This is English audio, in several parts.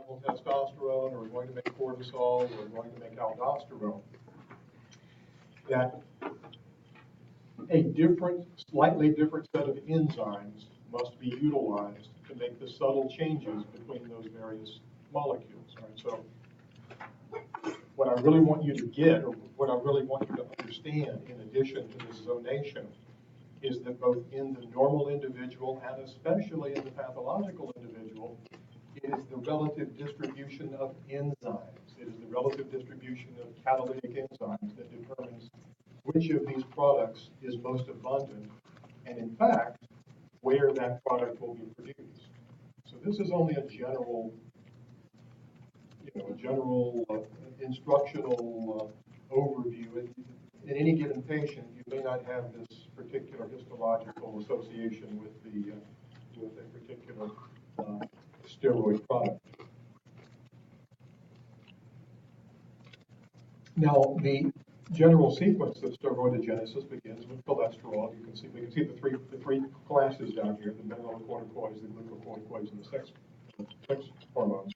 normal testosterone, or we're going to make cortisol, or we're going to make aldosterone, that a slightly different set of enzymes must be utilized to make the subtle changes between those various molecules. Right? So what I really want you to get, or what I really want you to understand in addition to this zonation, is that both in the normal individual and especially in the pathological individual, it is the relative distribution of enzymes. It is the relative distribution of catalytic enzymes that determines which of these products is most abundant, and in fact, where that product will be produced. So this is only a general, instructional overview. In any given patient, you may not have this particular histological association with a particular steroid product. Now, the general sequence of steroidogenesis begins with cholesterol. We can see the three classes down here: the mineralocorticoids, the glucocorticoids, and the sex hormones.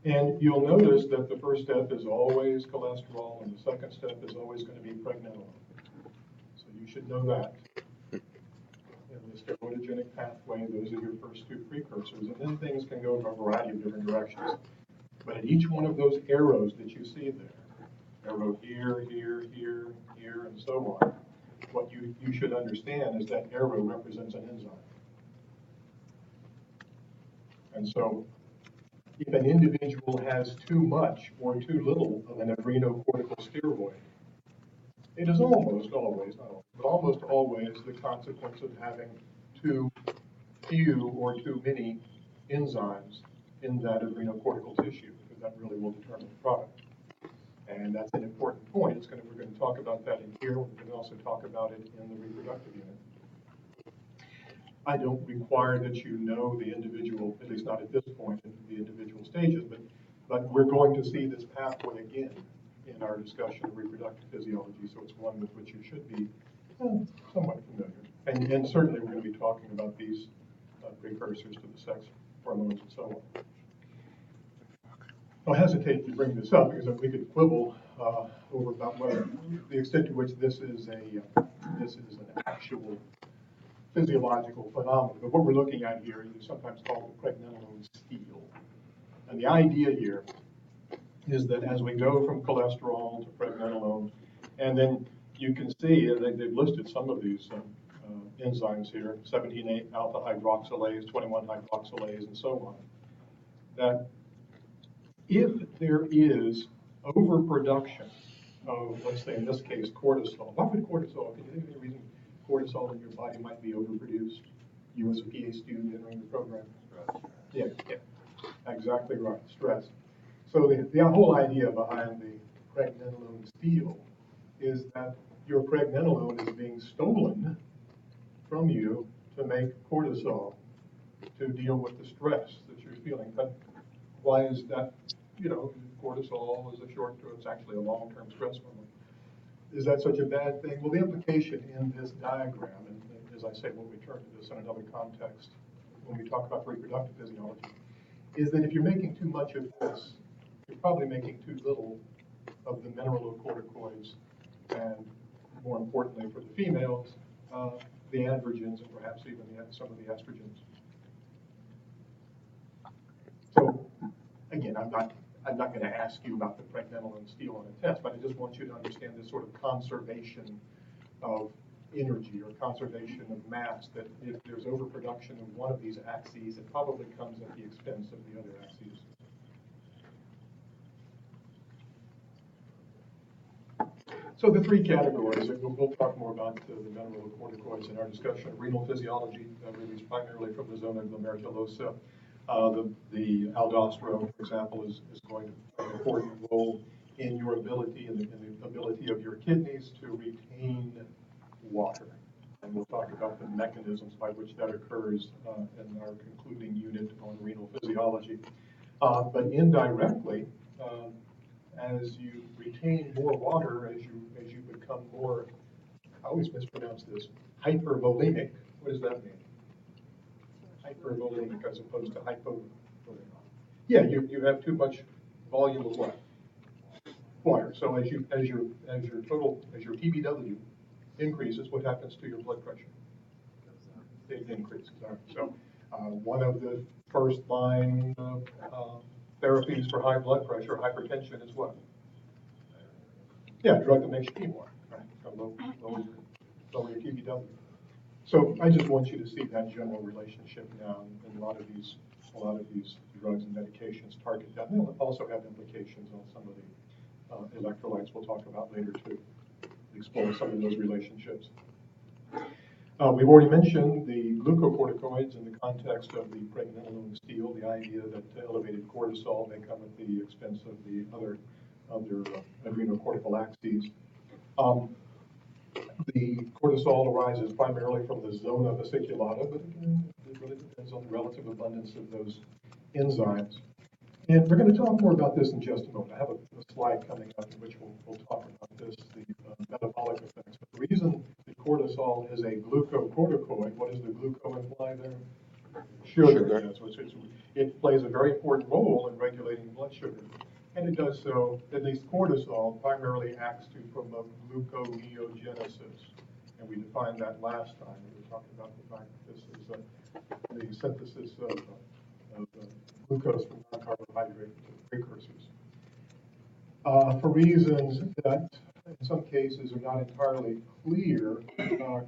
And you'll notice that the first step is always cholesterol, and the second step is always going to be pregnenolone. So you should know that. In the steroidogenic pathway, those are your first two precursors, and then things can go in a variety of different directions. But at each one of those arrows that you see there, arrow here, here, here, here, and so on, what you should understand is that arrow represents an enzyme. And so if an individual has too much or too little of an adrenocorticosteroid, it is almost always, not always, but almost always the consequence of having too few or too many enzymes in that adrenocortical tissue, because that really will determine the product. And that's an important point. We're going to talk about that in here. We're going to also talk about it in the reproductive unit. I don't require that you know the individual, at least not at this point, in the individual stages, but we're going to see this pathway again in our discussion of reproductive physiology, so it's one with which you should be somewhat familiar. And certainly we're going to be talking about these precursors to the sex hormones and so on. I'll hesitate to bring this up because we could quibble over about whether the extent to which this is an actual physiological phenomenon. But what we're looking at here is sometimes called the pregnenolone steal. And the idea here is that as we go from cholesterol to pregnenolone, and then you can see, they've listed some of these enzymes here, 17 alpha hydroxylase, 21 hydroxylase, and so on, that if there is overproduction of, let's say in this case, cortisol. What would cortisol, can you think of any reason cortisol in your body might be overproduced? You as a PA student entering the program? Stress. Yeah, exactly right, stress. So the whole idea behind the pregnenolone steal is that your pregnenolone is being stolen from you to make cortisol to deal with the stress that you're feeling. But why is that? Cortisol is it's actually a long-term stress hormone. Is that such a bad thing? Well, the implication in this diagram, and as I say, we'll return to this in another context when we talk about reproductive physiology, is that if you're making too much of this, you're probably making too little of the mineralocorticoids, and more importantly for the females, the androgens, and perhaps even some of the estrogens. So, again, I'm not going to ask you about the pregnenolone steal on a test, but I just want you to understand this sort of conservation of energy or conservation of mass, that if there's overproduction of one of these axes, it probably comes at the expense of the other axes. So the three categories, we'll talk more about the mineralocorticoids in our discussion of renal physiology, released primarily from the zona glomerulosa. The aldosterone, for example, is going to play an important role in your ability and the ability of your kidneys to retain water. And we'll talk about the mechanisms by which that occurs in our concluding unit on renal physiology. But indirectly, as you retain more water, as you become more, I always mispronounce this, hypervolemic. What does that mean? Hypervolemic as opposed to hypovolemic. Yeah, you have too much volume of what? Water. So as your TBW increases, what happens to your blood pressure? It increases. All right. So one of the first line therapies for high blood pressure, hypertension, is what? Yeah, a drug that makes you pee more, right? So lower your TBW. So I just want you to see that general relationship now, and a lot of these drugs and medications target that. And they'll also have implications on some of the electrolytes we'll talk about later to explore some of those relationships. We've already mentioned the glucocorticoids in the context of the pregnenolone steal, the idea that elevated cortisol may come at the expense of the other adrenocortical axes. The cortisol arises primarily from the zona vesiculata, but again, it really depends on the relative abundance of those enzymes. And we're going to talk more about this in just a moment. I have a slide coming up in which we'll talk about this, the metabolic effects. But the reason that cortisol is a glucocorticoid, what does the gluco imply there? Sugar. Yeah, so it plays a very important role in regulating blood sugar. And it does so, at least cortisol primarily acts to promote gluconeogenesis. And we defined that last time. We were talking about the fact that this is the synthesis of glucose from non-carbohydrate precursors. For reasons that in some cases are not entirely clear,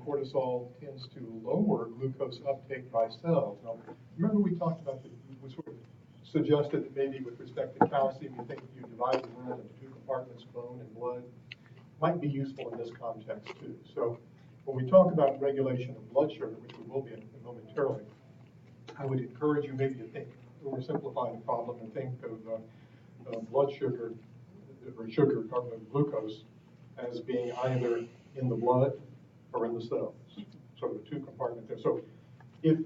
cortisol tends to lower glucose uptake by cells. Now, remember we talked about we sort of suggested that maybe with respect to calcium, you think if you divide the world into two compartments, bone and blood, might be useful in this context too. So when we talk about regulation of blood sugar, which we will be in momentarily, I would encourage you maybe to think, oversimplify the problem and think of blood sugar, or sugar, glucose, as being either in the blood or in the cells, sort of a two compartment there. So if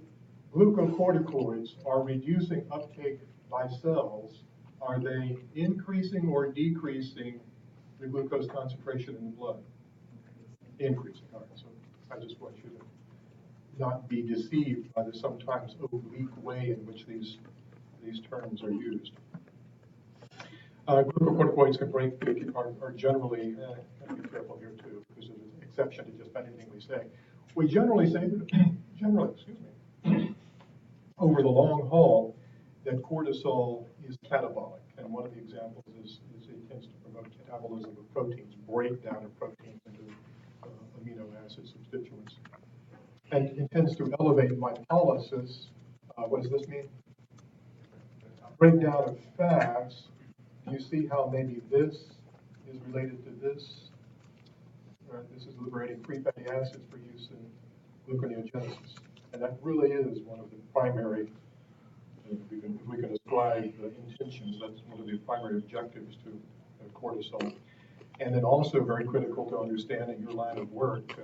glucocorticoids are reducing uptake by cells, are they increasing or decreasing the glucose concentration in the blood? Increasing. All right. So I just want you to not be deceived by the sometimes oblique way in which these terms are used. Glucocorticoids are generally, be careful here too, because there's an exception to just about anything we say. We generally say that, over the long haul, that cortisol is catabolic. And one of the examples is it tends to promote catabolism of proteins, breakdown of proteins into amino acid substituents. And it tends to elevate lipolysis. What does this mean? Breakdown of fats. Do you see how maybe this is related to this? Right, this is liberating free fatty acids for use in gluconeogenesis. And that really is one of the primary, if we can ascribe the intentions, that's one of the primary objectives to cortisol. And then also very critical to understanding your line of work,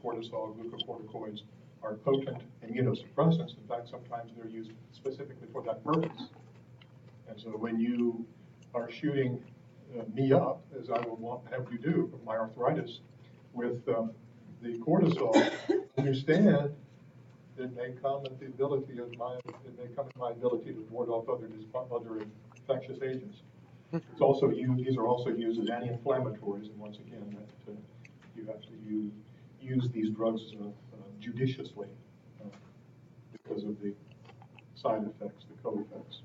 cortisol, glucocorticoids are potent immunosuppressants. In fact, sometimes they're used specifically for that purpose. And so when you are shooting me up, as I will have you do for my arthritis, with the cortisol, understand it may come at the ability of my ability to ward off other infectious agents. It's also used; these are also used as anti-inflammatories, and once again, that you have to use these drugs judiciously because of the side effects, the co-effects.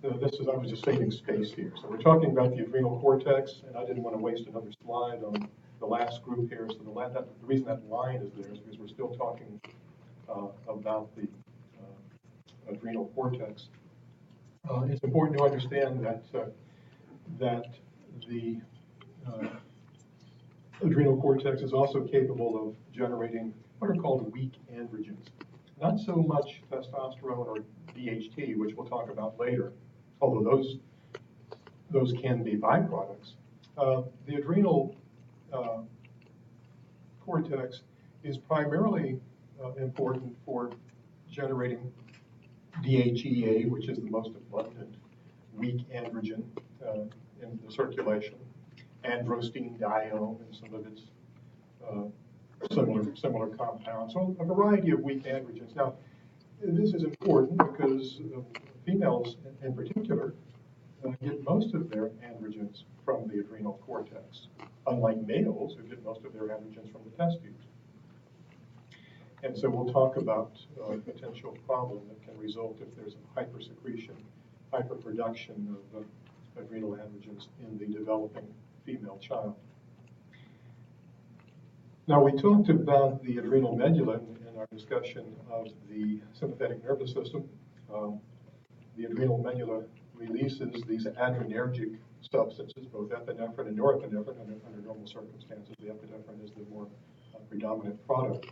I was just saving space here. So we're talking about the adrenal cortex, and I didn't want to waste another slide on the last group here. So the reason that line is there is because we're still talking about the adrenal cortex. It's important to understand that the adrenal cortex is also capable of generating what are called weak androgens. Not so much testosterone or DHT, which we'll talk about later, although those can be byproducts. The adrenal cortex is primarily important for generating DHEA, which is the most abundant weak androgen in the circulation, androstenedione and some of its similar compounds. So a variety of weak androgens. Now, this is important because because females in particular get most of their androgens from the adrenal cortex, unlike males who get most of their androgens from the testes. And so we'll talk about a potential problem that can result if there's a hypersecretion, hyperproduction of adrenal androgens in the developing female child. Now, we talked about the adrenal medulla in our discussion of the sympathetic nervous system. The adrenal medulla releases these adrenergic substances, both epinephrine and norepinephrine. Under normal circumstances, the epinephrine is the more predominant product.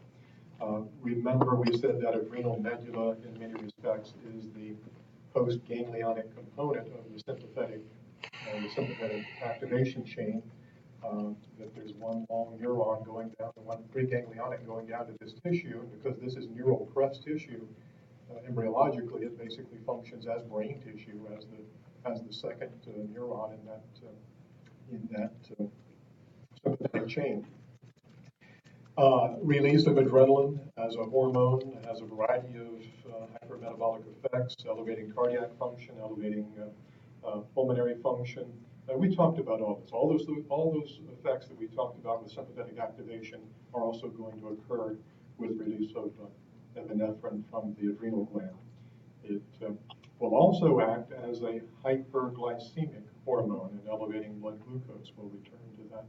Remember, we said that adrenal medulla, in many respects, is the post-ganglionic component of the sympathetic activation chain. That there's one long neuron going down and one preganglionic going down to this tissue, and because this is neural crest tissue, embryologically, it basically functions as brain tissue, as the second neuron in that sympathetic chain. Release of adrenaline as a hormone has a variety of hypermetabolic effects, elevating cardiac function, elevating pulmonary function. We talked about all this. All those effects that we talked about with sympathetic activation are also going to occur with release of epinephrine from the adrenal gland. It will also act as a hyperglycemic hormone in elevating blood glucose. We'll return to that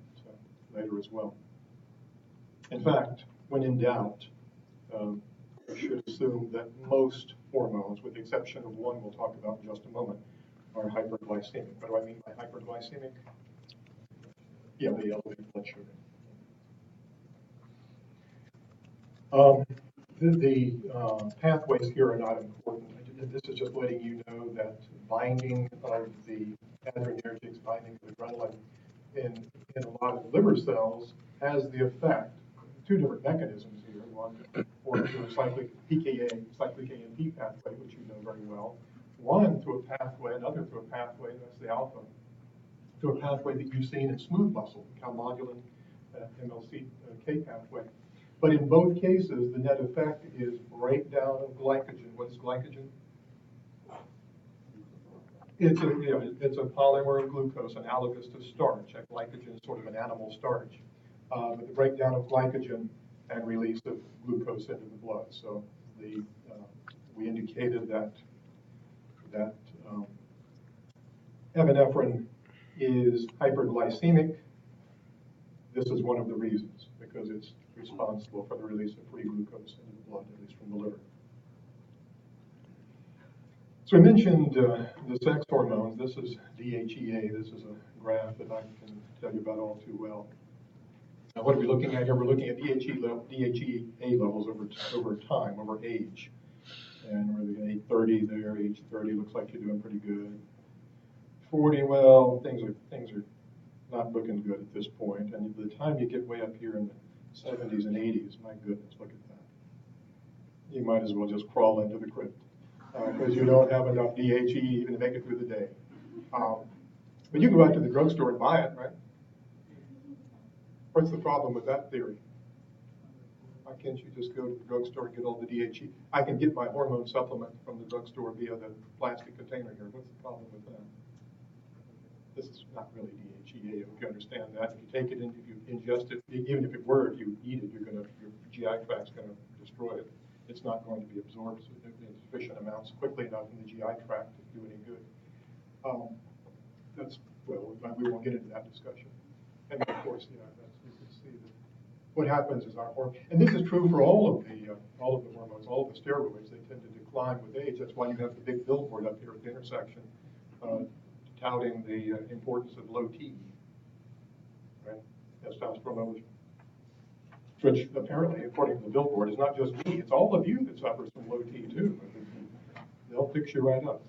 later as well. In fact, when in doubt, we should assume that most hormones, with the exception of one we'll talk about in just a moment, are hyperglycemic. What do I mean by hyperglycemic? Yeah, they elevate blood sugar. The pathways here are not important. This is just letting you know that binding of the adrenergics, binding of adrenaline in a lot of liver cells has the effect, two different mechanisms here. One, or through a cyclic AMP pathway, which you know very well. One through a pathway, another through a pathway, that's the alpha, through a pathway that you've seen in smooth muscle, calmodulin, MLC-K pathway. But in both cases, the net effect is breakdown of glycogen. What is glycogen? It's a polymer of glucose, analogous to starch. Glycogen is sort of an animal starch. But the breakdown of glycogen and release of glucose into the blood. So we indicated that epinephrine is hyperglycemic. This is one of the reasons, because it's responsible for the release of free glucose into the blood, at least from the liver. So I mentioned the sex hormones. This is DHEA. This is a graph that I can tell you about all too well. Now, what are we looking at here? We're looking at DHEA levels over time, over age. And we're looking at age 30 there. Age 30 looks like you're doing pretty good. 40, well, things are not looking good at this point. And by the time you get way up here in the 70s and 80s, my goodness, look at that. You might as well just crawl into the crypt because you don't have enough DHE even to make it through the day. But you can go out to the drugstore and buy it, right? What's the problem with that theory? Why can't you just go to the drugstore and get all the DHE? I can get my hormone supplement from the drugstore via the plastic container here. What's the problem with that? This is not really DHEA, if you understand that. If you take it in, if you ingest it, even if it were, if you eat it, your GI tract's going to destroy it. It's not going to be absorbed in sufficient amounts quickly enough in the GI tract to do any good. We won't get into that discussion. And of course, you can see that what happens is our hormone, and this is true for all of the hormones, all of the steroids. They tend to decline with age. That's why you have the big billboard up here at the intersection touting the importance of low T, right? Testosterone, which apparently, according to the billboard, is not just me. It's all of you that suffers from low T too. They'll fix you right up.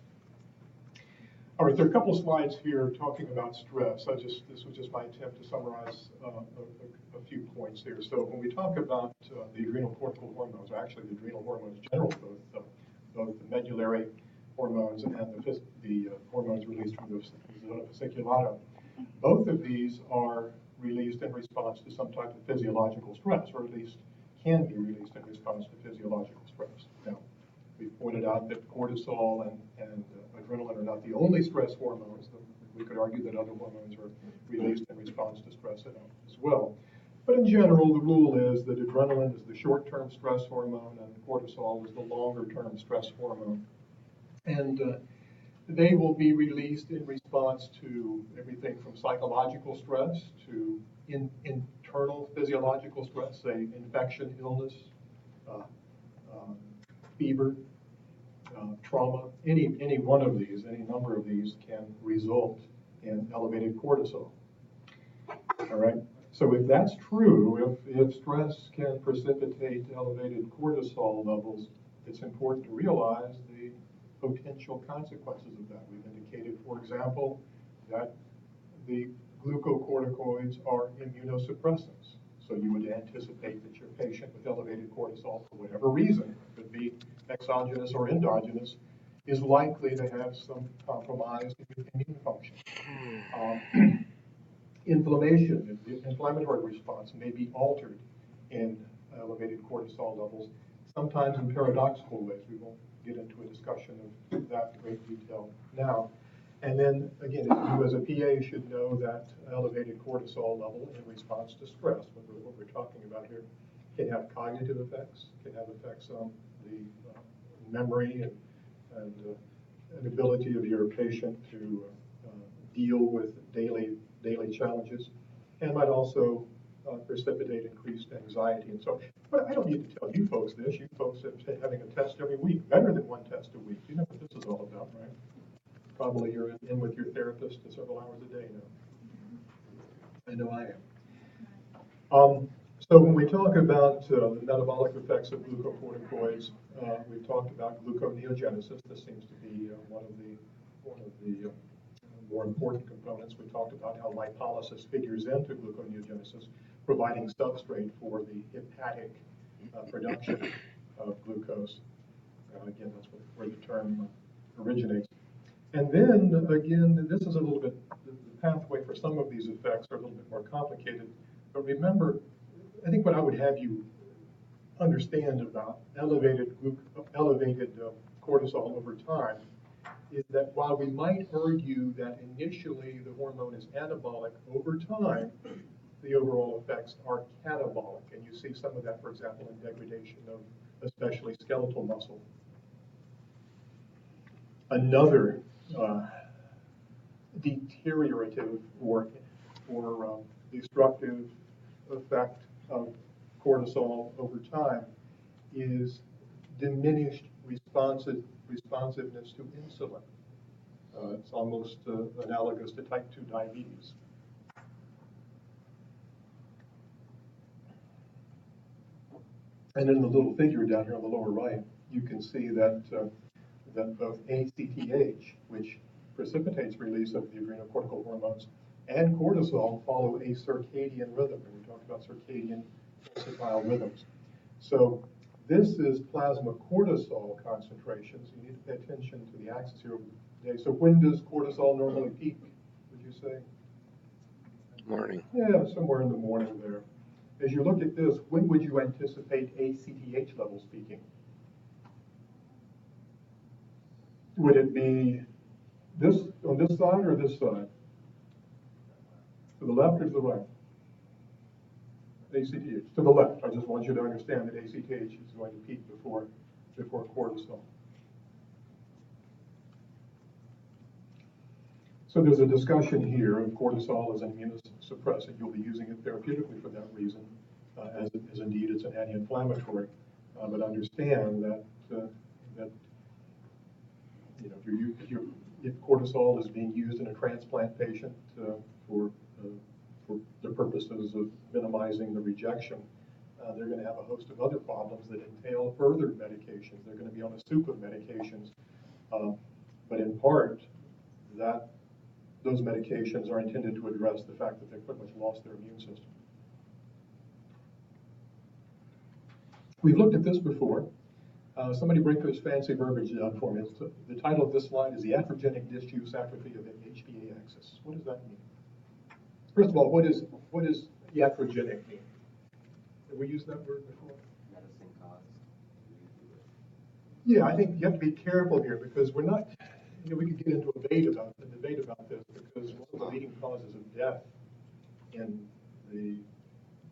All right, there are a couple of slides here talking about stress. This was just my attempt to summarize a few points here. So when we talk about the adrenal cortical hormones, or actually the adrenal hormones general, both the medullary hormones and the hormones released from the zona fasciculata, both of these are released in response to some type of physiological stress, or at least can be released in response to physiological stress. Now, We pointed out that cortisol and adrenaline are not the only stress hormones. We could argue that other hormones are released in response to stress as well. But in general, the rule is that adrenaline is the short-term stress hormone and cortisol is the longer-term stress hormone. And they will be released in response to everything from psychological stress to internal physiological stress, say infection, illness, fever, trauma. Any one of these, any number of these can result in elevated cortisol. All right. So if that's true, if stress can precipitate elevated cortisol levels, it's important to realize the potential consequences of that. We've indicated, for example, that the glucocorticoids are immunosuppressants. So you would anticipate that your patient with elevated cortisol, for whatever reason, could be exogenous or endogenous, is likely to have some compromised immune function. Inflammation, the inflammatory response may be altered in elevated cortisol levels, sometimes in paradoxical ways. We won't get into a discussion of that in great detail now. And then, again, you as a PA should know that elevated cortisol level in response to stress, what we're talking about here, can have cognitive effects, can have effects on the memory and ability of your patient to deal with daily challenges, and might also precipitate increased anxiety and so on. But I don't need to tell you folks this. You folks have been having a test every week, better than one test a week. You know what this is all about, right? Probably you're in with your therapist several hours a day now. I know I am. So when we talk about the metabolic effects of glucocorticoids, we've talked about gluconeogenesis. This seems to be one of the more important components. We talked about how lipolysis figures into gluconeogenesis, providing substrate for the hepatic production of glucose. Again, that's where the term originates. And then, again, this is a little bit, the pathway for some of these effects are a little bit more complicated. But remember, I think what I would have you understand about elevated cortisol over time is that while we might argue that initially the hormone is anabolic, over time, the overall effects are catabolic. And you see some of that, for example, in degradation of especially skeletal muscle. Another deteriorative or destructive effect of cortisol over time is diminished responsiveness to insulin. It's almost analogous to type 2 diabetes. And in the little figure down here on the lower right, you can see that that both ACTH, which precipitates release of the adrenocortical hormones, and cortisol follow a circadian rhythm. And we talked about circadian pulsatile rhythms. So this is plasma cortisol concentrations. You need to pay attention to the axis here over the day. So when does cortisol normally peak, would you say? Morning. Yeah, somewhere in the morning there. As you look at this, when would you anticipate ACTH levels peaking? Would it be this on this side or this side? To the left or to the right? ACTH. To the left. I just want you to understand that ACTH is going to peak before cortisol. So there's a discussion here of cortisol as an immunosuppressant. You'll be using it therapeutically for that reason, as indeed it's an anti-inflammatory. But understand that if cortisol is being used in a transplant patient for the purposes of minimizing the rejection, they're going to have a host of other problems that entail further medications. They're going to be on a soup of medications, but in part, those medications are intended to address the fact that they've pretty much lost their immune system. We've looked at this before. Somebody break this fancy verbiage down for me. The title of this slide is the Atherogenic Disuse Atrophy of the HPA Axis. What does that mean? First of all, what does iatrogenic mean? Have we used that word before? Medicine caused. Yeah, I think you have to be careful here because we're not, we could get into a debate about this because one of the leading causes of death in the,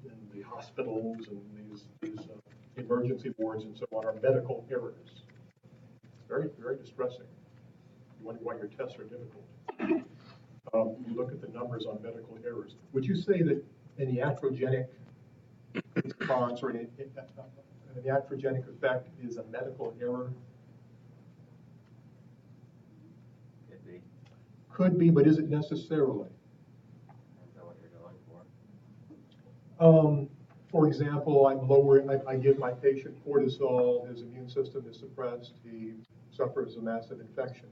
in the hospitals and these emergency wards and so on are medical errors. It's very, very distressing. You wonder why your tests are difficult. You look at the numbers on medical errors. Would you say that an iatrogenic response or an iatrogenic effect is a medical error? Could be. Could be, but is it necessarily? Is that what you're going for? For example, I give my patient cortisol, his immune system is suppressed, he suffers a massive infection.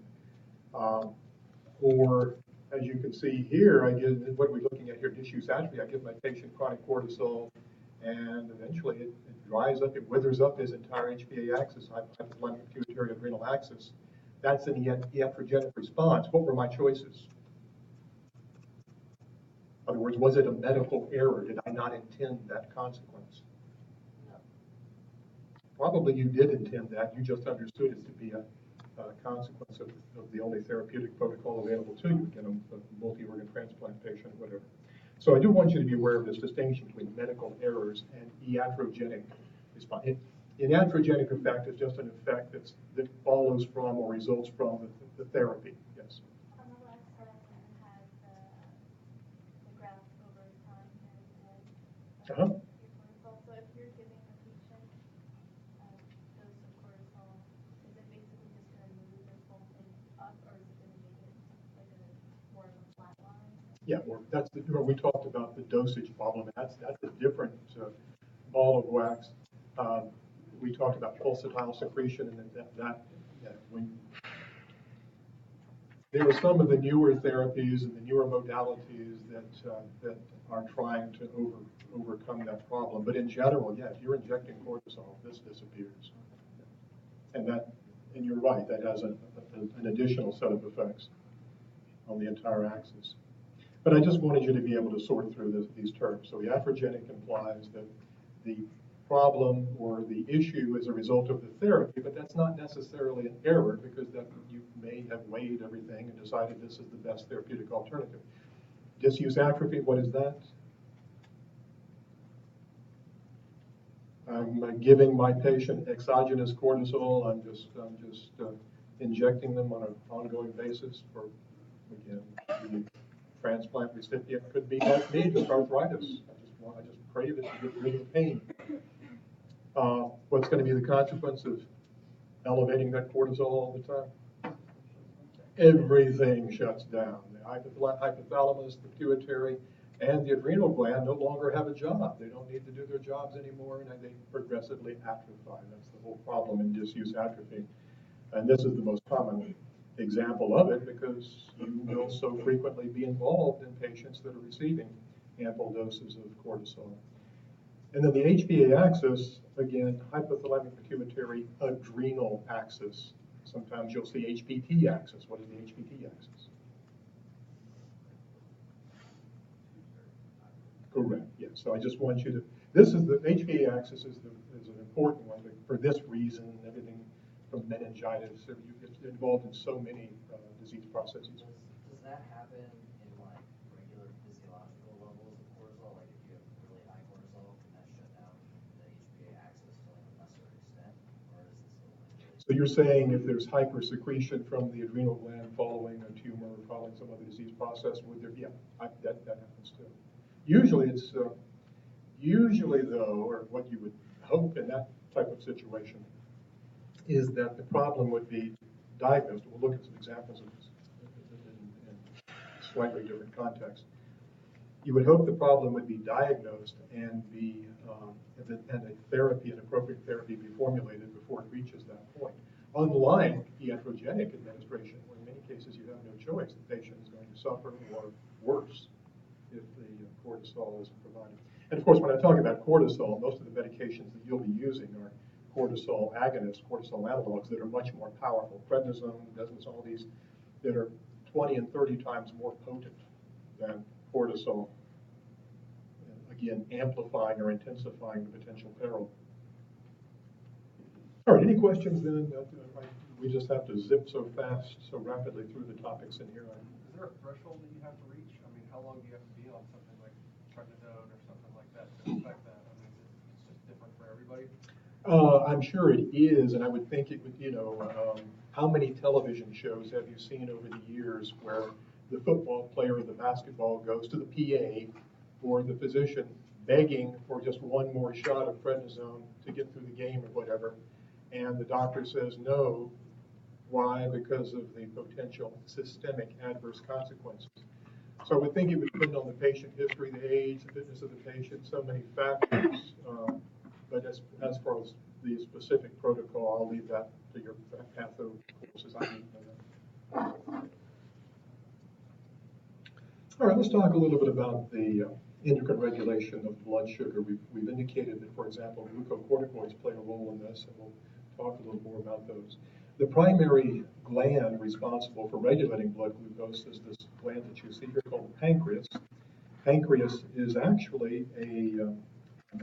Or, as you can see here, what are we looking at here, diffuse atrophy, I give my patient chronic cortisol, and eventually it dries up, it withers up his entire HPA axis, hypothalamic pituitary adrenal axis. That's an iatrogenic response. What were my choices? In other words, was it a medical error? Did I not intend that consequence? No. Probably you did intend that. You just understood it to be a consequence of the only therapeutic protocol available to you, again, a multi-organ transplant patient, whatever. So I do want you to be aware of this distinction between medical errors and iatrogenic response. An iatrogenic effect is just an effect that follows from or results from the therapy. Yes. On the left side, it has the graph over time and Uh-huh. your cortisol. So if you're giving the patient a dose of cortisol, is it basically just going to move this whole thing up, or is it going to make it like a more of a flat line? Yeah, well, we talked about the dosage problem, and that's a different ball of wax. We talked about pulsatile secretion, and when there are some of the newer therapies and the newer modalities that are trying to overcome that problem. But in general, yeah, if you're injecting cortisol, this disappears, and you're right, that has an additional set of effects on the entire axis. But I just wanted you to be able to sort through these terms. So iatrogenic implies that the problem or the issue is a result of the therapy, but that's not necessarily an error because that you may have weighed everything and decided this is the best therapeutic alternative. Disuse atrophy, what is that? I'm giving my patient exogenous cortisol. I'm just injecting them on an ongoing basis for, again, the transplant recipient could be like me, just arthritis. I just crave it to get rid of the pain. What's going to be the consequence of elevating that cortisol all the time? Everything shuts down. The hypothalamus, the pituitary, and the adrenal gland no longer have a job. They don't need to do their jobs anymore, and they progressively atrophy. That's the whole problem in disuse atrophy. And this is the most common example of it because you will so frequently be involved in patients that are receiving ample doses of cortisol. And then the HPA axis, again, hypothalamic pituitary adrenal axis. Sometimes you'll see HPT axis. What is the HPT axis? Correct, yes. So I just want you to, this is the HPA axis is an important one for this reason, everything from meningitis, you get involved in so many disease processes. Does that happen in like regular physiological levels of cortisol? Like if you have really high cortisol, can that shut down the HPA axis to like a lesser extent? Or is this like really? So you're saying if there's hypersecretion from the adrenal gland following a tumor or following some other disease process, would there? Yeah, that happens too. Usually though, or what you would hope in that type of situation, is that the problem would be diagnosed. We'll look at some examples of this in slightly different contexts. You would hope the problem would be diagnosed and a therapy, an appropriate therapy, be formulated before it reaches that point. Unlike iatrogenic administration, where in many cases you have no choice, the patient is going to suffer or worse if the cortisol isn't provided. And of course, when I talk about cortisol, most of the medications that you'll be using are cortisol agonists, cortisol analogs that are much more powerful. Prednisone, desmosomal, all these that are 20 and 30 times more potent than cortisol. Again, amplifying or intensifying the potential peril. All right, any questions then? We just have to zip so fast, so rapidly through the topics in here. Is there a threshold that you have to reach? I mean, how long do you have to be on something like prednisone or something like that to affect that? I mean, it's just different for everybody? I'm sure it is, and I would think it would, how many television shows have you seen over the years where the football player or the basketball goes to the PA or the physician begging for just one more shot of prednisone to get through the game or whatever, and the doctor says no. Why? Because of the potential systemic adverse consequences. So I would think it would depend on the patient history, the age, the fitness of the patient, so many factors. But as far as the specific protocol, I'll leave that to your patho courses. I need to know that. All right, let's talk a little bit about the endocrine regulation of blood sugar. We've indicated that, for example, glucocorticoids play a role in this, and we'll talk a little more about those. The primary gland responsible for regulating blood glucose is this gland that you see here called the pancreas. Pancreas is actually an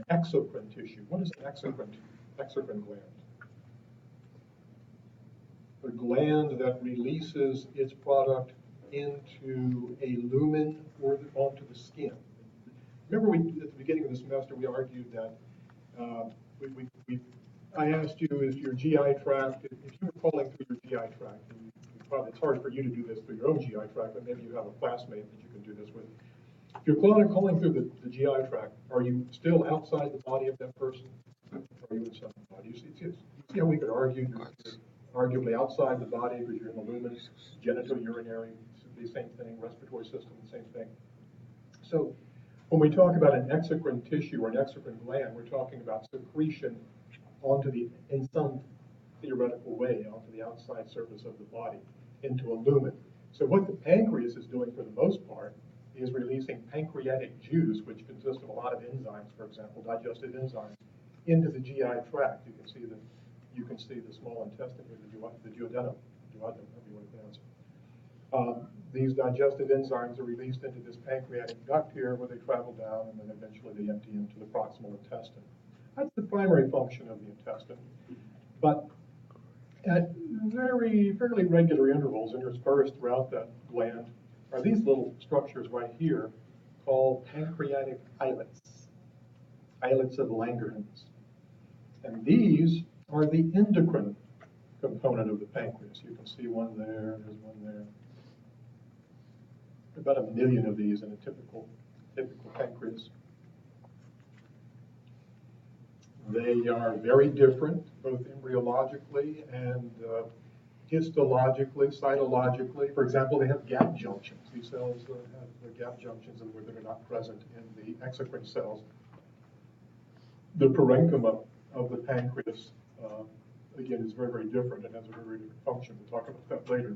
exocrine tissue. What is an exocrine gland? A gland that releases its product into a lumen or onto the skin. Remember, at the beginning of the semester, we argued that I asked you if your GI tract, if you were calling through your GI tract, and it's hard for you to do this through your own GI tract, but maybe you have a classmate that you can do this with. If you're calling through the GI tract, are you still outside the body of that person? Or are you inside the body? You see how we could argue you're arguably outside the body because you're in the lumen, genitourinary, the same thing, respiratory system, the same thing. So when we talk about an exocrine tissue or an exocrine gland, we're talking about secretion in some theoretical way, onto the outside surface of the body, into a lumen. So what the pancreas is doing for the most part is releasing pancreatic juice, which consists of a lot of enzymes, for example, digestive enzymes, into the GI tract. You can see the small intestine here, the duodenum, however you want to pronounce it. These digestive enzymes are released into this pancreatic duct here, where they travel down, and then eventually they empty into the proximal intestine. That's the primary function of the intestine. But at fairly regular intervals, interspersed throughout that gland, are these little structures right here called pancreatic islets, islets of Langerhans. And these are the endocrine component of the pancreas. You can see one there, there's one there. About 1 million of these in a typical pancreas. They are very different, both embryologically and histologically, cytologically. For example, they have gap junctions. These cells have the gap junctions that are not present in the exocrine cells. The parenchyma of the pancreas, again, is very, very different and has a very, very different function. We'll talk about that later.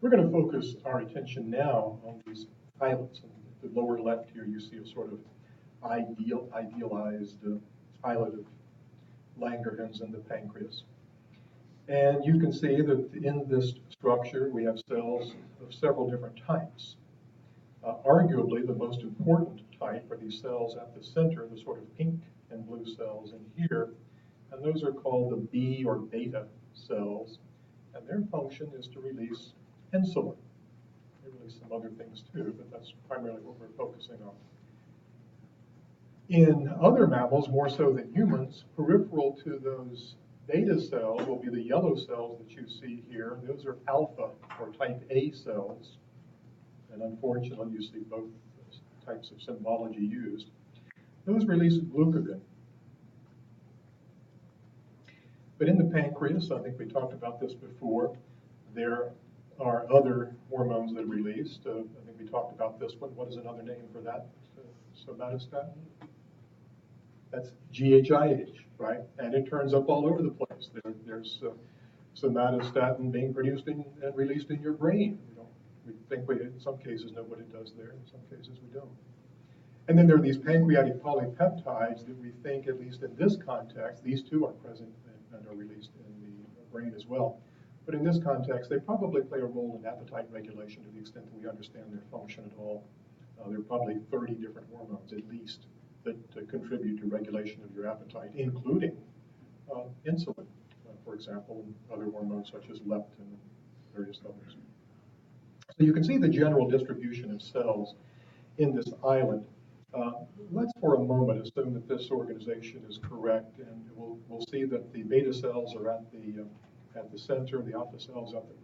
We're going to focus our attention now on these islets. In the lower left here, you see a sort of idealized islet of Langerhans in the pancreas. And you can see that in this structure, we have cells of several different types. Arguably, the most important type are these cells at the center, the sort of pink and blue cells in here. And those are called the B or beta cells. And their function is to release insulin. They release some other things too, but that's primarily what we're focusing on. In other mammals, more so than humans, peripheral to those beta cells will be the yellow cells that you see here. Those are alpha or type A cells. And unfortunately, you see both types of symbology used. Those release glucagon. But in the pancreas, I think we talked about this before, there are other hormones that are released. I think we talked about this one. What is another name for that? Somatostatin? That's GHIH, right? And it turns up all over the place. There's somatostatin being produced and released in your brain. We think we, in some cases, know what it does there. In some cases, we don't. And then there are these pancreatic polypeptides that we think, at least in this context, these two are present and are released in the brain as well. But in this context, they probably play a role in appetite regulation to the extent that we understand their function at all. There are probably 30 different hormones, at least, that contribute to regulation of your appetite, including insulin, for example, and other hormones such as leptin and various others. So you can see the general distribution of cells in this island. Let's for a moment assume that this organization is correct, and we'll see that the beta cells are at the center, the alpha cells at the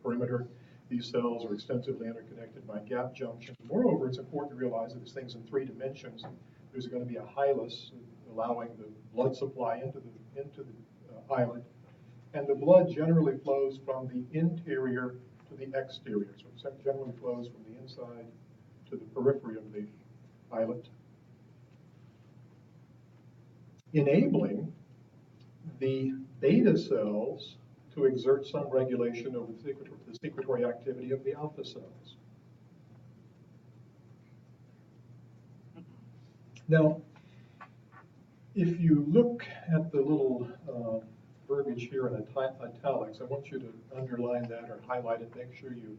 perimeter. These cells are extensively interconnected by gap junctions. Moreover, it's important to realize that this thing's in 3 dimensions. There's going to be a hilus allowing the blood supply into the island, and the blood generally flows from the interior to the exterior. So it generally flows from the inside to the periphery of the islet, enabling the beta cells to exert some regulation over the secretory activity of the alpha cells. Now, if you look at the little verbiage here in italics, I want you to underline that or highlight it, make sure you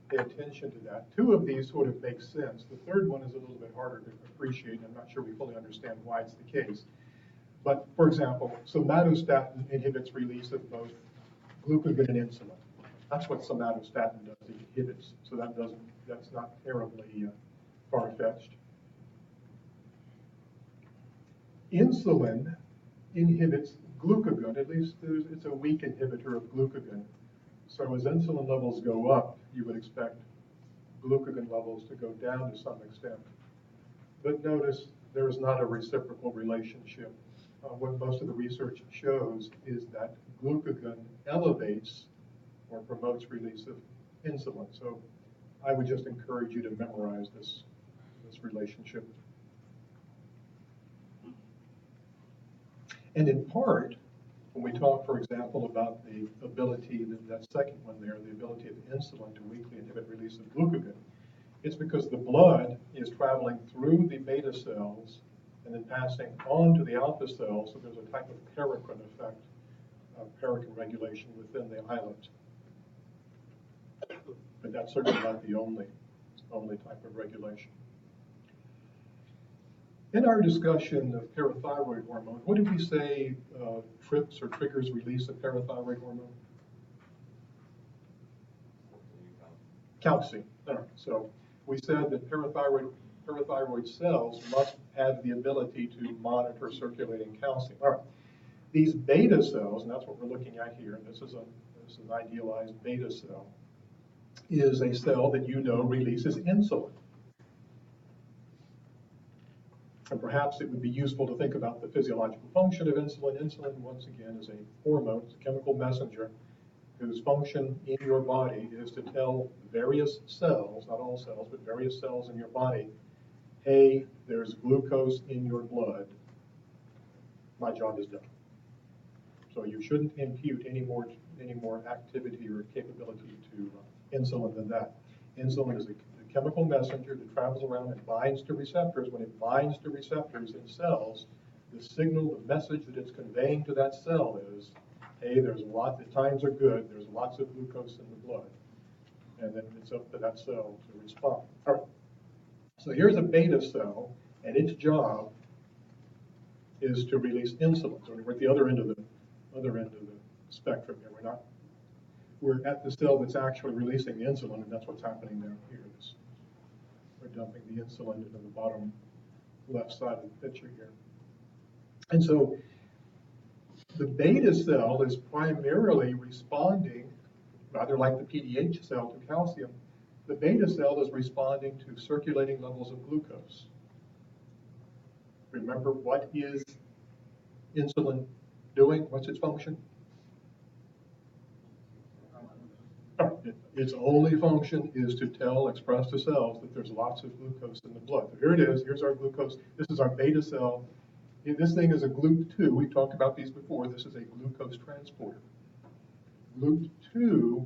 pay attention to that. 2 of these sort of make sense. The third one is a little bit harder to appreciate. I'm not sure we fully understand why it's the case. But for example, somatostatin inhibits release of both glucagon and insulin. That's what somatostatin does, it inhibits. So that's not terribly far-fetched. Insulin inhibits glucagon, at least it's a weak inhibitor of glucagon. So as insulin levels go up, you would expect glucagon levels to go down to some extent. But notice there is not a reciprocal relationship. What most of the research shows is that glucagon elevates or promotes release of insulin. So I would just encourage you to memorize this relationship. And in part, when we talk, for example, about the ability, that second one there, the ability of insulin to weakly inhibit release of glucagon, it's because the blood is traveling through the beta cells and then passing on to the alpha cells, so there's a type of paracrine effect, paracrine regulation within the islet. But that's certainly not the only type of regulation. In our discussion of parathyroid hormone, what did we say trips or triggers release of parathyroid hormone? Calcium. All right. So we said that parathyroid cells must have the ability to monitor circulating calcium. All right. These beta cells, and that's what we're looking at here, and this is an idealized beta cell, is a cell that you know releases insulin. And perhaps it would be useful to think about the physiological function of insulin. Insulin, once again, is a hormone, it's a chemical messenger whose function in your body is to tell various cells, not all cells, but various cells in your body, hey, there's glucose in your blood. My job is done. So you shouldn't impute any more activity or capability to insulin than that. Insulin is a chemical messenger that travels around and binds to receptors. When it binds to receptors in cells, the signal, the message that it's conveying to that cell is, hey, there's a lot, the times are good, there's lots of glucose in the blood. And then it's up to that cell to respond. All right. So here's a beta cell, and its job is to release insulin. So we're at the other end of the spectrum here. We're at the cell that's actually releasing the insulin, and that's what's happening down here. We're dumping the insulin into the bottom left side of the picture here. And so the beta cell is primarily responding, rather like the PDH cell, to calcium. The beta cell is responding to circulating levels of glucose. Remember, what is insulin doing? What's its function? Its only function is to express to cells that there's lots of glucose in the blood. So here it is. Here's our glucose. This is our beta cell. This thing is a GLUT2. We've talked about these before. This is a glucose transporter. GLUT2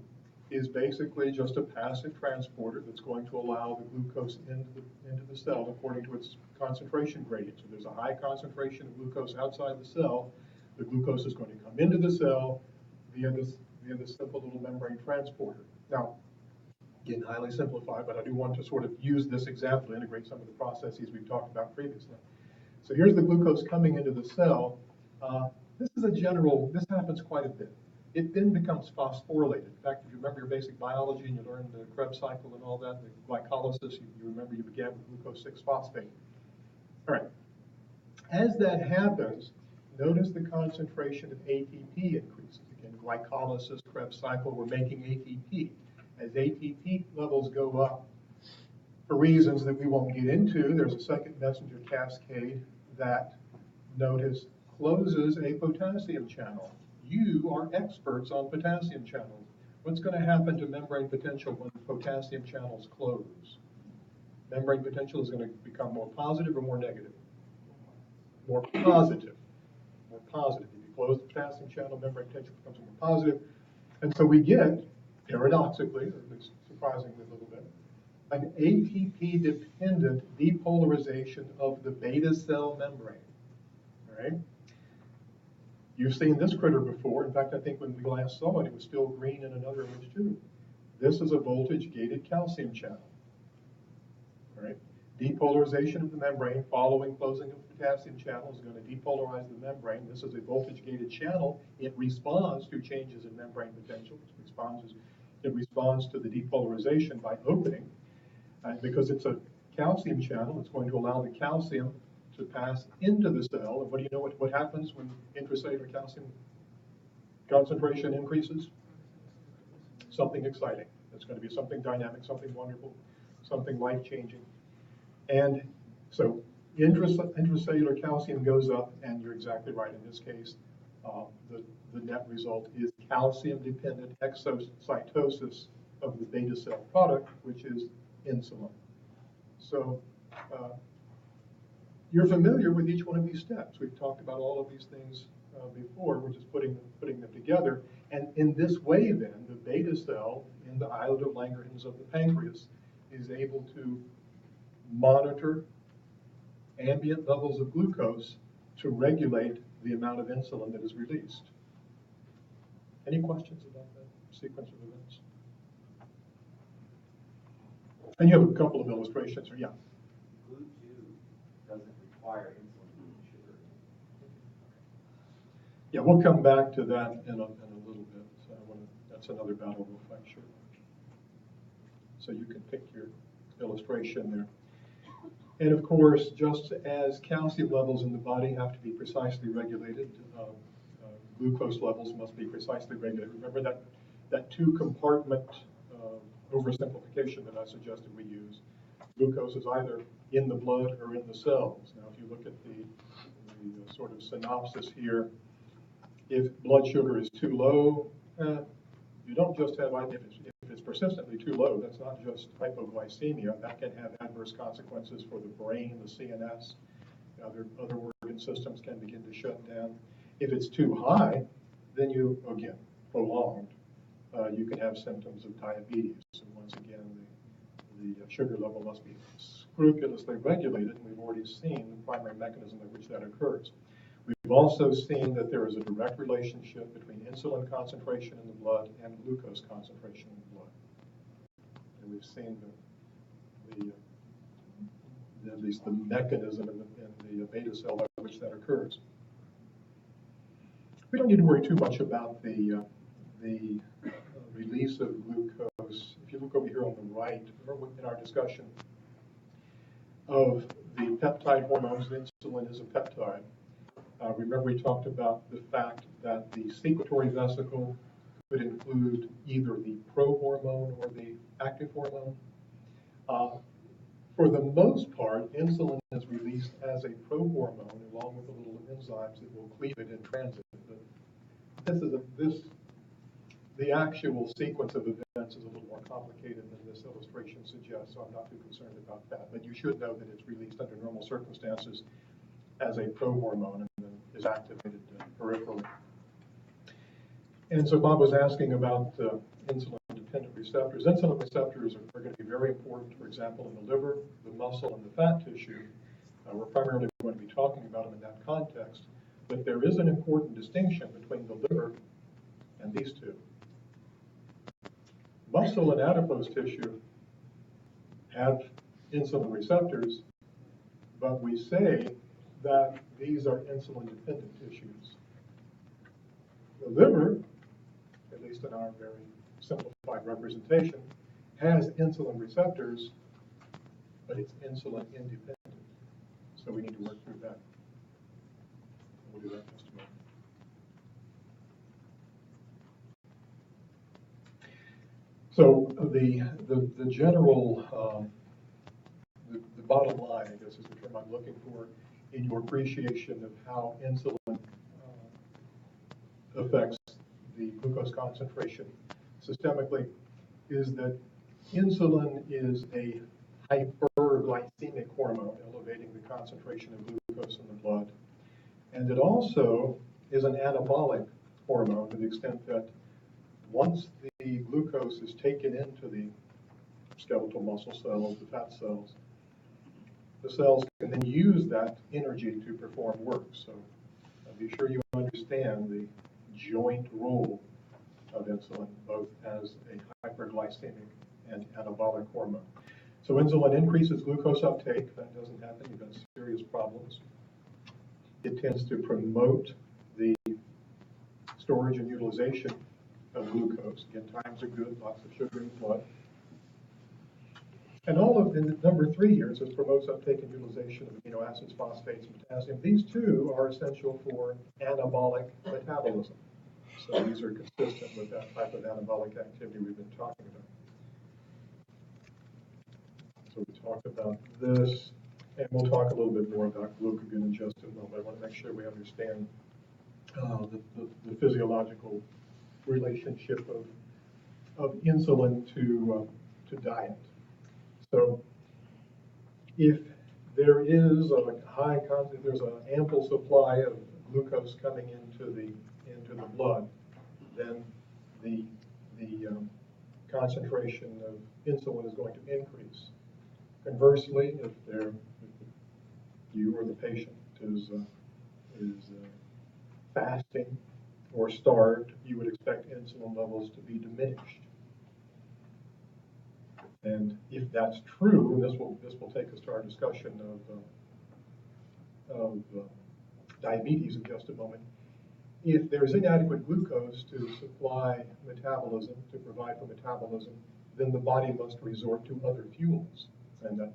is basically just a passive transporter that's going to allow the glucose into the cell according to its concentration gradient. So there's a high concentration of glucose outside the cell. The glucose is going to come into the cell via this simple little membrane transporter. Now, again, highly simplified, but I do want to sort of use this example to integrate some of the processes we've talked about previously. So here's the glucose coming into the cell. This is a general, this happens quite a bit. It then becomes phosphorylated. In fact, if you remember your basic biology and you learned the Krebs cycle and all that, the glycolysis, you remember you began with glucose 6-phosphate. All right. As that happens, notice the concentration of ATP increases. Again, glycolysis, Krebs cycle, we're making ATP. As ATP levels go up, for reasons that we won't get into, there's a second messenger cascade that, notice, closes a potassium channel. You are experts on potassium channels. What's going to happen to membrane potential when the potassium channels close? Membrane potential is going to become more positive or more negative? More positive. More positive. If you close the potassium channel, membrane potential becomes more positive. And so we get, paradoxically, or at least surprisingly a little bit, an ATP-dependent depolarization of the beta cell membrane. All right? You've seen this critter before. In fact, I think when we last saw it, it was still green in another image too. This is a voltage-gated calcium channel. All right? Depolarization of the membrane following closing of the potassium channel is going to depolarize the membrane. This is a voltage-gated channel. It responds to changes in membrane potential. It responds to the depolarization by opening. And because it's a calcium channel, it's going to allow the calcium to pass into the cell. And what do you know what happens when intracellular calcium concentration increases? Something exciting. It's going to be something dynamic, something wonderful, something life-changing. And so intracellular calcium goes up, and you're exactly right. In this case, the net result is calcium-dependent exocytosis of the beta cell product, which is insulin. So you're familiar with each one of these steps. We've talked about all of these things before. We're just putting them together. And in this way, then, the beta cell in the islet of Langerhans of the pancreas is able to monitor ambient levels of glucose to regulate the amount of insulin that is released. Any questions about that sequence of events? And you have a couple of illustrations. Yeah. GLUT2 doesn't require insulin to be sugar. Yeah, we'll come back to that in a little bit. So that's another battle we'll fight shortly. So you can pick your illustration there. And of course, just as calcium levels in the body have to be precisely regulated, glucose levels must be precisely regulated. Remember that two-compartment oversimplification that I suggested we use. Glucose is either in the blood or in the cells. Now, if you look at the sort of synopsis here, if blood sugar is too low, you don't just have, if it's persistently too low, that's not just hypoglycemia. That can have adverse consequences for the brain, the CNS. Other organ systems can begin to shut down. If it's too high, then you, again, prolonged, you can have symptoms of diabetes. And once again, the sugar level must be scrupulously regulated, and we've already seen the primary mechanism in which that occurs. We've also seen that there is a direct relationship between insulin concentration in the blood and glucose concentration in the blood. And we've seen at least the mechanism in the beta cell by which that occurs. We don't need to worry too much about the release of glucose. If you look over here on the right, remember in our discussion of the peptide hormones, insulin is a peptide. Remember we talked about the fact that the secretory vesicle could include either the prohormone or the active hormone. For the most part, insulin is released as a prohormone along with the little enzymes that will cleave it in transit. But the actual sequence of events is a little more complicated than this illustration suggests, so I'm not too concerned about that. But you should know that it's released under normal circumstances as a prohormone and then is activated peripherally. And so Bob was asking about insulin-dependent receptors. Insulin receptors are going to be very important, for example, in the liver, the muscle, and the fat tissue. We're primarily going to be talking about them in that context. But there is an important distinction between the liver and these two. Muscle and adipose tissue have insulin receptors, but we say that these are insulin-dependent tissues. The liver, at least in our very simplified representation, has insulin receptors, but it's insulin independent. So we need to work through that. We'll do that in just a moment. So the general, the bottom line, I guess, is the term I'm looking for in your appreciation of how insulin affects the glucose concentration systemically, is that insulin is a hyperglycemic hormone, elevating the concentration of glucose in the blood. And it also is an anabolic hormone to the extent that once the glucose is taken into the skeletal muscle cells, the fat cells, the cells can then use that energy to perform work. So be sure you understand the joint role of insulin, both as a hyperglycemic and anabolic hormone. So insulin increases glucose uptake. That doesn't happen. You've got serious problems. It tends to promote the storage and utilization of glucose. Again, times are good, lots of sugar in the blood. And all of the number 3 here, it says promotes uptake and utilization of amino acids, phosphates, and potassium. These two are essential for anabolic metabolism. So these are consistent with that type of anabolic activity we've been talking about. So we talked about this, and we'll talk a little bit more about glucagon in just a moment. I want to make sure we understand the physiological relationship of insulin to diet. So if there is if there's an ample supply of glucose coming into the blood, then the concentration of insulin is going to increase. Conversely, if you or the patient is fasting or starved, you would expect insulin levels to be diminished. And if that's true, and this will take us to our discussion of diabetes in just a moment. If there is inadequate glucose to supply metabolism, to provide for metabolism, then the body must resort to other fuels. And that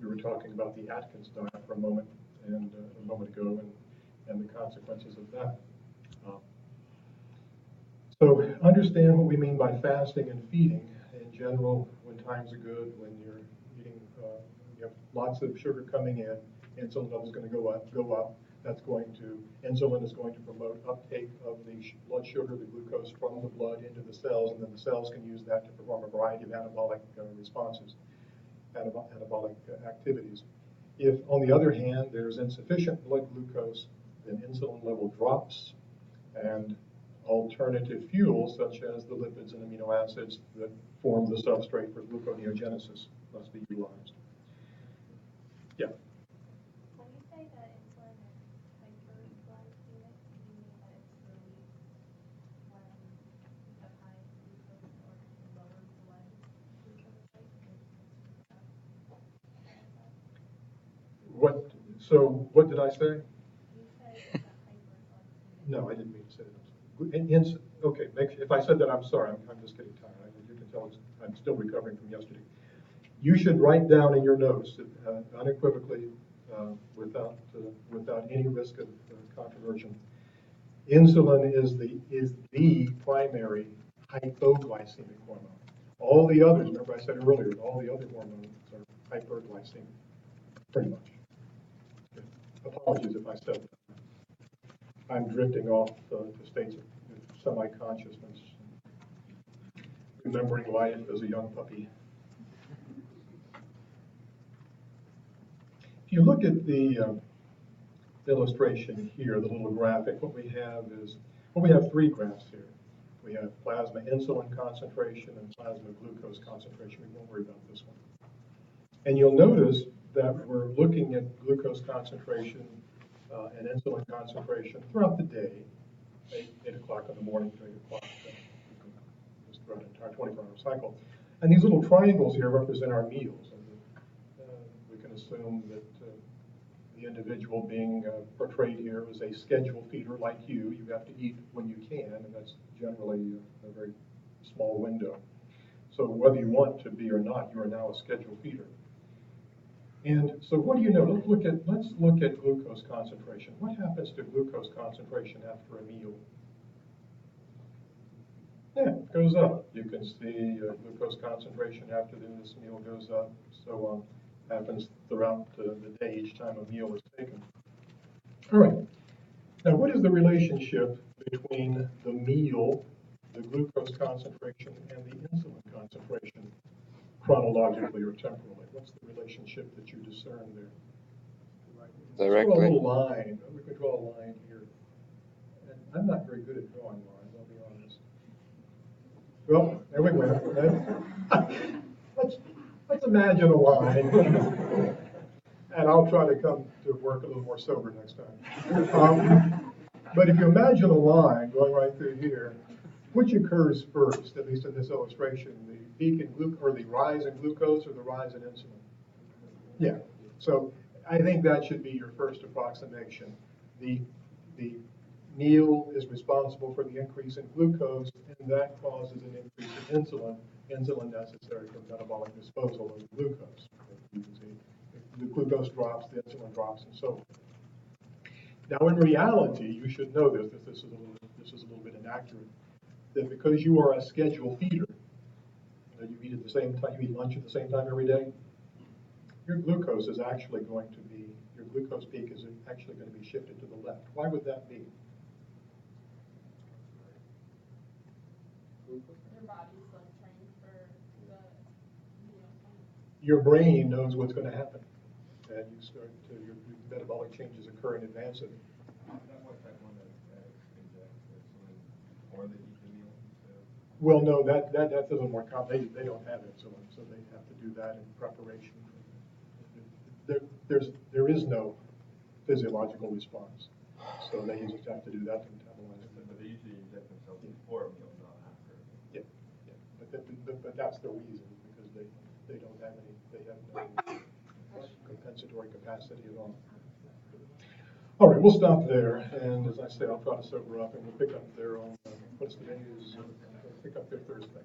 we were talking about the Atkins diet for a moment ago, and the consequences of that. So understand what we mean by fasting and feeding. In general, when times are good, when you're eating, you have lots of sugar coming in, insulin level is going to go up. Insulin is going to promote uptake of the blood sugar, the glucose from the blood into the cells, and then the cells can use that to perform a variety of anabolic responses, anabolic activities. If, on the other hand, there's insufficient blood glucose, then insulin level drops, and alternative fuels, such as the lipids and amino acids that form the substrate for gluconeogenesis, must be utilized. Yeah. When you say that insulin is hyperglycemic, do you mean that it's released when you have high glucose in order to lower blood glucose, right? What did I say? You said it's a hyperglycemic. No, I didn't mean to say that. Okay, if I said that, I'm sorry. I'm just getting tired. You can tell I'm still recovering from yesterday. You should write down in your notes, unequivocally, without any risk of controversy, insulin is the primary hypoglycemic hormone. All the others, remember I said earlier, all the other hormones are hyperglycemic, pretty much. Okay. Apologies if I said that. I'm drifting off to states of semi-consciousness, remembering life as a young puppy. If you look at the illustration here, the little graphic, what we have 3 graphs here. We have plasma insulin concentration and plasma glucose concentration. We won't worry about this one. And you'll notice that we're looking at glucose concentration and insulin concentration throughout the day, 8 o'clock in the morning to 8 o'clock, just throughout an entire 24-hour cycle. And these little triangles here represent our meals. And we can assume that the individual being portrayed here as a schedule feeder like you. You have to eat when you can, and that's generally a very small window. So whether you want to be or not, you are now a schedule feeder. And so what do you know? Let's look at glucose concentration. What happens to glucose concentration after a meal? Yeah, it goes up. You can see glucose concentration after this meal goes up. So happens throughout the day each time a meal is taken. All right. Now, what is the relationship between the meal, the glucose concentration, and the insulin concentration, chronologically or temporally? What's the relationship that you discern there? Let's draw a Directly. little line. We could draw a line here. And I'm not very good at drawing lines, I'll be honest. Well, there we go. Let's imagine a line. And I'll try to come to work a little more sober next time. But if you imagine a line going right through here, which occurs first, at least in this illustration, the peak in glucose, or the rise in glucose, or the rise in insulin? Yeah. So I think that should be your first approximation. The meal is responsible for the increase in glucose, and that causes an increase in insulin necessary for metabolic disposal of the glucose. You can see if the glucose drops, the insulin drops, and so on. Now, in reality, you should know this. This is a little bit inaccurate. That because you are a schedule feeder, that you eat at the same time, you eat lunch at the same time every day, your glucose is actually going to be, your glucose peak is actually going to be shifted to the left. Why would that be? Your body's like trained for the meal time. Your brain knows what's going to happen, and you start to, your metabolic changes occur in advance of it. That one type one that injects insulin before they eat the meal. So. Well, no, that doesn't work out. They don't have insulin, so they have to do that in preparation. There is no physiological response, so they just have to do that to metabolize it. But they usually inject themselves before a meal, not after. Yeah, but that's the reason, because they don't have any, they have no compensatory capacity at all. All right, we'll stop there, and as I say, I'll try to sober up, and we'll pick up there on what's the day is, pick up there Thursday.